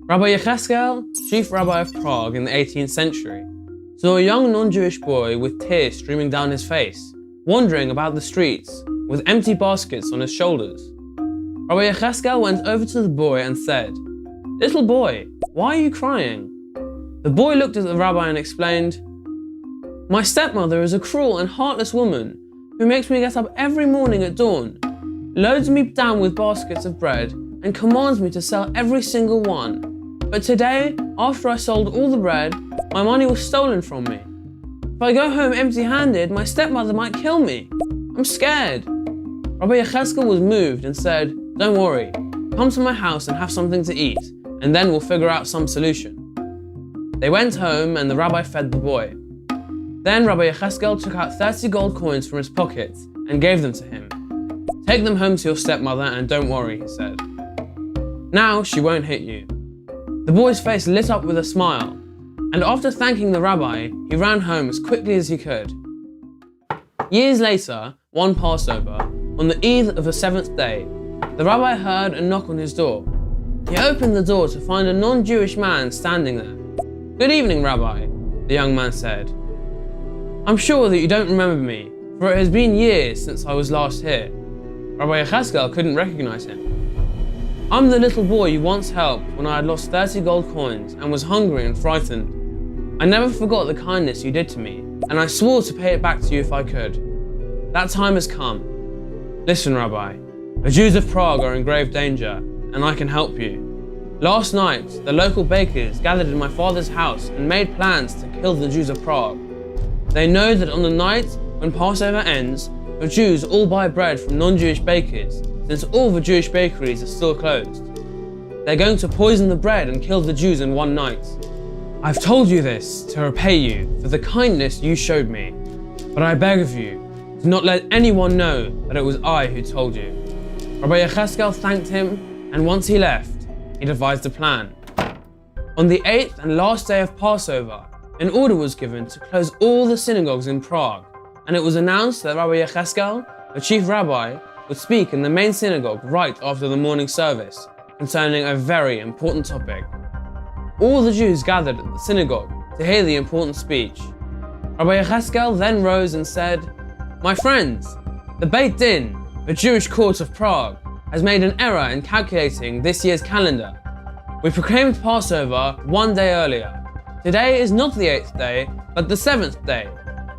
Rabbi Yechezkel, chief rabbi of Prague in the 18th century, saw a young non-Jewish boy with tears streaming down his face, wandering about the streets with empty baskets on his shoulders. Rabbi Yechezkel went over to the boy and said, "Little boy, why are you crying?" The boy looked at the rabbi and explained, "My stepmother is a cruel and heartless woman who makes me get up every morning at dawn, loads me down with baskets of bread, and commands me to sell every single one. But today, after I sold all the bread, my money was stolen from me. If I go home empty-handed, my stepmother might kill me. I'm scared." Rabbi Yechezkel was moved and said, "Don't worry, come to my house and have something to eat, and then we'll figure out some solution." They went home and the rabbi fed the boy. Then Rabbi Yechezkel took out 30 gold coins from his pockets and gave them to him. "Take them home to your stepmother and don't worry," he said. "Now she won't hit you." The boy's face lit up with a smile, and after thanking the rabbi, he ran home as quickly as he could. Years later, one Passover, on the eve of the 7th day, the rabbi heard a knock on his door. He opened the door to find a non-Jewish man standing there. "Good evening, Rabbi," the young man said. "I'm sure that you don't remember me, for it has been years since I was last here." Rabbi Yechezkel couldn't recognize him. "I'm the little boy you once helped when I had lost 30 gold coins and was hungry and frightened. I never forgot the kindness you did to me, and I swore to pay it back to you if I could. That time has come. Listen, Rabbi, the Jews of Prague are in grave danger, and I can help you. Last night, the local bakers gathered in my father's house and made plans to kill the Jews of Prague. They know that on the night when Passover ends, the Jews all buy bread from non-Jewish bakers, since all the Jewish bakeries are still closed. They're going to poison the bread and kill the Jews in one night. I've told you this to repay you for the kindness you showed me, but I beg of you, do not let anyone know that it was I who told you." Rabbi Yechezkel thanked him, and once he left, he devised a plan. On the 8th and last day of Passover, an order was given to close all the synagogues in Prague, and it was announced that Rabbi Yechezkel, the chief rabbi, would speak in the main synagogue right after the morning service concerning a very important topic. All the Jews gathered at the synagogue to hear the important speech. Rabbi Yechezkel then rose and said, "My friends, the Beit Din, the Jewish court of Prague, has made an error in calculating this year's calendar. We proclaimed Passover one day earlier. Today is not the 8th day, but the 7th day.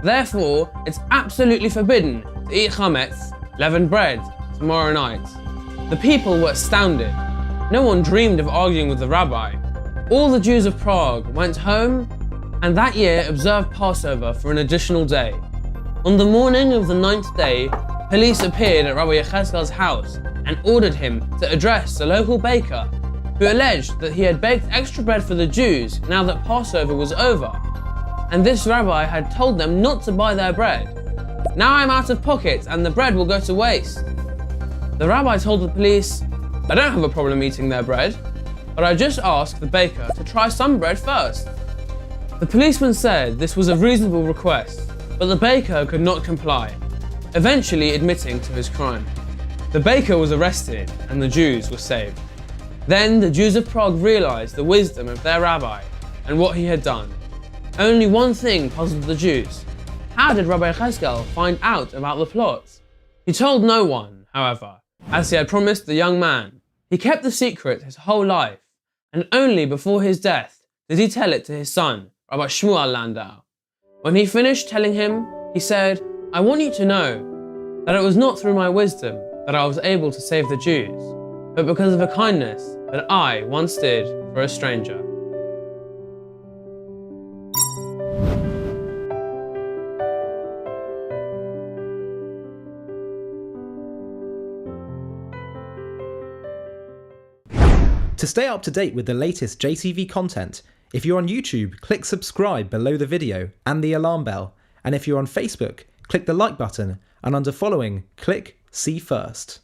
Therefore, it's absolutely forbidden to eat chametz, leavened bread, tomorrow night." The people were astounded. No one dreamed of arguing with the rabbi. All the Jews of Prague went home and that year observed Passover for an additional day. On the morning of the 9th day, police appeared at Rabbi Yechezkel's house and ordered him to address the local baker, who alleged that he had baked extra bread for the Jews now that Passover was over, and this rabbi had told them not to buy their bread. "Now I'm out of pocket and the bread will go to waste." The rabbi told the police, "I don't have a problem eating their bread, but I just asked the baker to try some bread first." The policeman said this was a reasonable request, but the baker could not comply, eventually admitting to his crime. The baker was arrested and the Jews were saved. Then the Jews of Prague realized the wisdom of their rabbi and what he had done. Only one thing puzzled the Jews. How did Rabbi Yechezkel find out about the plot? He told no one, however, as he had promised the young man. He kept the secret his whole life, and only before his death did he tell it to his son, Rabbi Yechezkel Landau. When he finished telling him, he said, "I want you to know that it was not through my wisdom that I was able to save the Jews, but because of a kindness that I once did for a stranger." To stay up to date with the latest JCV content, if you're on YouTube, click subscribe below the video and the alarm bell. And if you're on Facebook, click the like button, and under following, click see first.